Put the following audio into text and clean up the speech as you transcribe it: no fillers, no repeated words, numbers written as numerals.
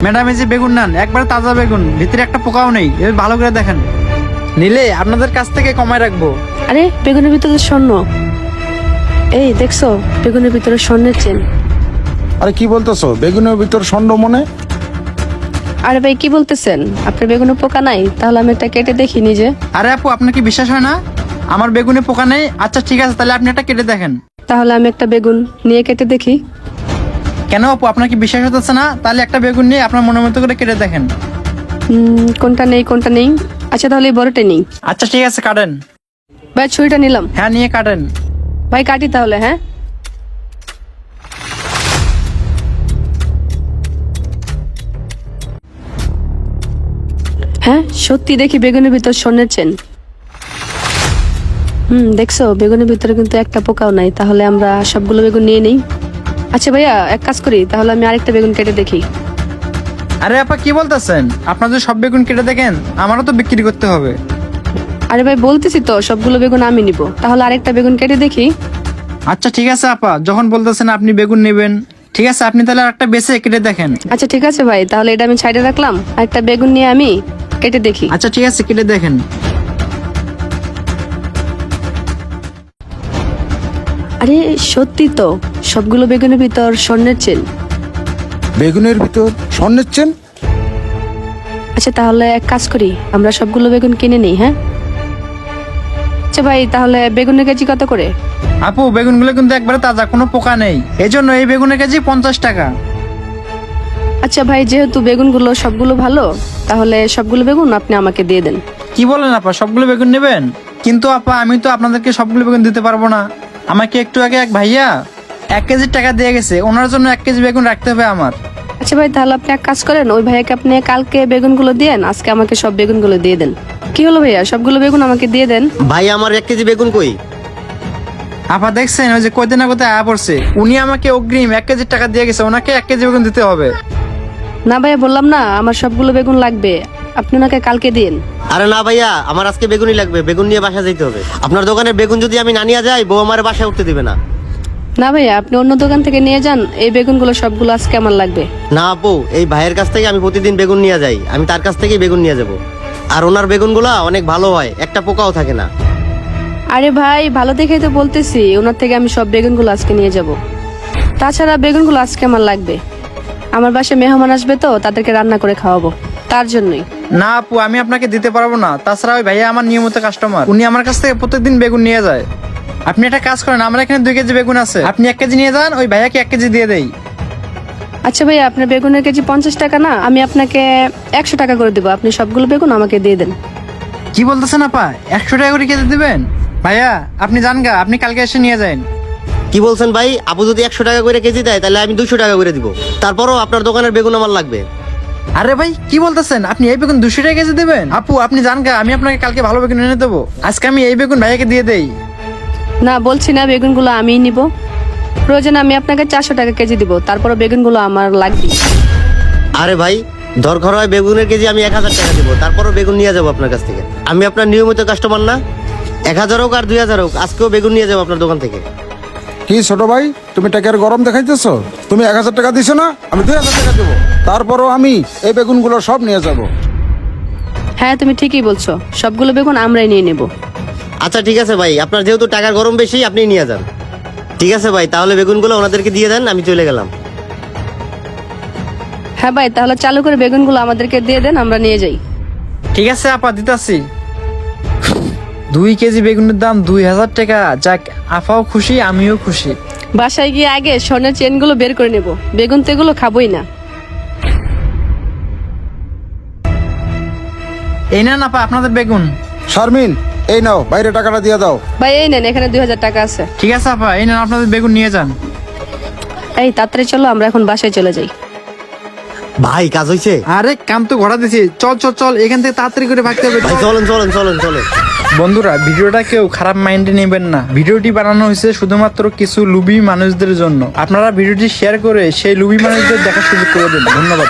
Madam এই যে বেগুন নেন, একবারে তাজা বেগুন, ভিতরে একটা পোকাও নেই। এবার ভালো করে দেখেন, নিলে আপনাদের কাছ থেকে কমায় রাখবো। আরে বেগুনের ভিতরে স্বর্ণ। এই দেখছো বেগুনের ভিতরে স্বর্ণের চেন। আরে কি বলতেছো, বেগুনের ভিতর ষণ্ড মনে? আরে ভাই কি বলতেছেন, আপনার বেগুনে পোকা নাই? তাহলে আমি এটা কেটে দেখি নিজে। আরে আপু, আপনার কি বিশ্বাস হয় না আমার বেগুনে পোকা নেই? আচ্ছা ঠিক আছে, তাহলে আপনি একটা কেটে দেখেন। তাহলে আমি একটা বেগুন নিয়ে কেটে দেখি। কেন আপু, আপনার কি বিশ্বাস হতেছে না? তাহলে একটা বেগুন নিয়ে আপনার মনের মতো করে কেটে দেখেন। কোনটা নেই কোনটা নেই। আচ্ছা তাহলে এই বড়টা নেই। আচ্ছা ঠিক আছে, কাটেন। ভাই ছুরিটা নিলাম। হ্যাঁ, নিয়ে কাটেন। ভাই কাটি তাহলে। হ্যাঁ হ্যাঁ সত্যি দেখি বেগুনের ভিতর স্বর্ণের চেন। দেখছো বেগুনের ভিতরে কিন্তু একটা পোকাও নাই। তাহলে আমরা সবগুলো বেগুন নিয়ে নেই। আচ্ছা ভাইয়া এক কাজ করি, তাহলে আমি আরেকটা বেগুন কেটে দেখি। আরে আপা কি বলতেছেন? আপনার যদি সব বেগুন কেটে দেখেন, আমারও তো বিক্রি করতে হবে। আরে ভাই বলতেছি তো সবগুলো বেগুন আমি নিব, তাহলে আরেকটা বেগুন কেটে দেখি। আচ্ছা ঠিক আছে আপা, যখন বলতেছেন আপনি বেগুন নেবেন, ঠিক আছে আপনি তাহলে আরেকটা বেছে কেটে দেখেন। আচ্ছা ঠিক আছে ভাই, তাহলে এটা আমি সাইডে রাখলাম। আরেকটা বেগুন নিয়ে আমি কেটে দেখি। আচ্ছা ঠিক আছে, কেটে দেখেন। আরে সত্যি তো সবগুলো বেগুনের ভিতর স্বর্ণের চেন। বেগুনের ভিতর স্বর্ণের চেন? আচ্ছা তাহলে এক কাজ করি, আমরা সবগুলো বেগুন কিনে নিই। হ্যাঁ আচ্ছা ভাই, তাহলে বেগুনের কেজি কত করে? আপু বেগুনগুলো কিন্তু একবারে তাজা, কোনো পোকা নেই, এই জন্য এই বেগুনের কেজি 50 টাকা। আচ্ছা ভাই, যেহেতু বেগুনগুলো সবগুলো ভালো, তাহলে সবগুলো বেগুন আপনি আমাকে দিয়ে দেন। কি বলেন আপা, সবগুলো বেগুন নেবেন? কিন্তু আপা আমি তো আপনাদেরকে সবগুলো বেগুন দিতে পারবো না। আমাকে একটু আগে এক ভাইয়া 1 কেজির টাকা দিয়ে গেছে, ওনার জন্য 1 কেজি বেগুন রাখতে হবে আমার। আচ্ছা ভাই, তাহলে আপনি এক কাজ করেন, ওই ভাইয়াকে আপনি কালকে বেগুনগুলো দিয়েন, আজকে আমাকে সব বেগুনগুলো দিয়ে দেন। কি হলো ভাইয়া, সবগুলো বেগুন আমাকে দিয়ে দেন। ভাই আমার 1 কেজি বেগুন কই? আপা দেখছেন, ওই যে কয়দিন না কোথায় আয়া পড়ছে, উনি আমাকে অগ্রিম 1 কেজির টাকা দিয়ে গেছে, ওনাকে 1 কেজি বেগুন দিতে হবে। না ভাইয়া, বললাম না আমার সবগুলো বেগুন লাগবে, আপনি ওনাকে কালকে দিন। আরে না ভাইয়া, আমার আজকে বেগুনই লাগবে, বেগুন নিয়ে বাসা যেতে হবে। আপনার দোকানের বেগুন যদি আমি না নিয়ে যাই, বউ আমার বাসায় উঠতে দিবে না। না ভাইয়া, আপনি অন্য দোকান থেকে নিয়ে যান, এই বেগুনগুলো সবগুলো আজকে আমার লাগবে। না আপু, এই ভাইয়ের কাছ থেকে আমি প্রতিদিন বেগুন নিয়ে যাই, আমি তার কাছ থেকেই বেগুন নিয়ে যাব। আর ওনার বেগুনগুলা অনেক ভালো হয়, একটা পোকাও থাকে না। আরে ভাই ভালো দেখেই তো বলতেছি, ওনার থেকে আমি সব বেগুনগুলো আজকে নিয়ে যাব। তাছাড়া বেগুনগুলো আজকে আমার লাগবে, আমার বাসায় মেহমান আসবে তো, তাদেরকে রান্না করে খাওয়াবো, তার জন্যই। না আপু, আমি আপনাকে দিতে পারবো না। তাছাড়া ওই ভাইয়া আমার নিয়মিত কাস্টমার, উনি আমার কাছ থেকে প্রত্যেকদিন বেগুন নিয়ে যায়। আপনি একটা কাজ করেন, আমার এখানে 2 কেজি বেগুন আছে, আপনি 1 কেজি নিয়ে যান, ওই ভাইয়াকে 1 কেজি দিয়ে দেই। আচ্ছা ভাইয়া, আপনার বেগুনের কেজি 50 টাকা না, আমি আপনাকে 100 টাকা করে দেবো, আপনি সবগুলো বেগুন আমাকে দিয়ে দেন। কি বলতেছেন আপা, 100 টাকা করে কেজি দিবেন? ভাইয়া আপনি যান গা, আপনি কালকে এসে নিয়ে যান। কি বলছেন ভাই? আপু যদি 100 টাকা করে কেজি দেয়, তাহলে আমি 200 টাকা করে দিব। তারপরও আপনার দোকানের বেগুন আমার লাগবে। আরে ভাই কি বলতেছেন, আপনি এই বেগুন 200 টাকা কেজি দেবেন? আপু আপনি যান গা, আমি আপনাকে কালকে ভালো বেগুন এনে দেবো, আজকে আমি এই বেগুন ভাইয়াকে দিয়ে দেই। না বলছি না, বেগুনগুলো আমিই নিব, প্রয়োজন আমি আপনাকে 400 টাকা কেজি দিব, তারপরও বেগুনগুলো আমার লাগবে। আরে ভাই, দরকার হয় বেগুনের কেজি আমি 1000 টাকা দিব, তারপরও বেগুন নিয়ে যাবো আপনার কাছ থেকে। আমি আপনার নিয়মিত কাস্টমার না? 1000 হোক আর 2000 হোক, আজকেও বেগুন নিয়ে যাবো আপনার দোকান থেকে। কি ছোট ভাই, তুমি টাকার গরম দেখাইতেছো? তুমি 1000 টাকা দিছো না, আমি 2000 টাকা দেবো, তারপরও আমি এই বেগুনগুলো সব নিয়ে যাব। হ্যাঁ তুমি ঠিকই বলছো, সবগুলো বেগুন আমরাই নিয়ে নেব। আচ্ছা ঠিক আছে ভাই, আপনার যেহেতু টাকার গরম বেশি, আপনি নিয়ে যান। ঠিক আছে ভাই, তাহলে বেগুনগুলো ওনাদেরকে দিয়ে দেন, আমি চলে গেলাম। হ্যাঁ ভাই, তাহলে চালু করে বেগুনগুলো আমাদেরকে দিয়ে দেন, আমরা নিয়ে যাই। ঠিক আছে আপা, দিতাছি। 2 কেজি বেগুনের দাম 2000 টাকা। যাক, আপাও খুশি, আমিও খুশি। বাসায় গিয়ে আগে স্বর্ণের চেনগুলো বের করে নেব, বেগুন তো এগুলো খাবোই না। এই নেন আপা আপনাদের বেগুন। শারমিন, এই নাও, বাইরে টাকাটা দিয়ে দাও। ভাই এই নেন, এখানে 2000 টাকা আছে। ঠিক আছে আপা, এই নেন আপনাদের বেগুন নিয়ে যান। এই তাড়াতাড়ি চলো, আমরা এখন বাসায় চলে যাই। ভাই কাজ হয়েছে? আরে কাম তো ঘোরা দিছি, চল চল চল, এখান থেকে তাড়াতাড়ি করে ভাগতে হবে। ভাই চলেন চলেন চলেন চলেন। বন্ধুরা, ভিডিওটা কেউ খারাপ মাইন্ডে নেবেন না, ভিডিওটি বানানো হয়েছে শুধুমাত্র কিছু লুবি মানুষদের জন্য। আপনারা ভিডিওটি শেয়ার করে সেই লুবি মানুষদের দেখার সুযোগ করে দেন। ধন্যবাদ।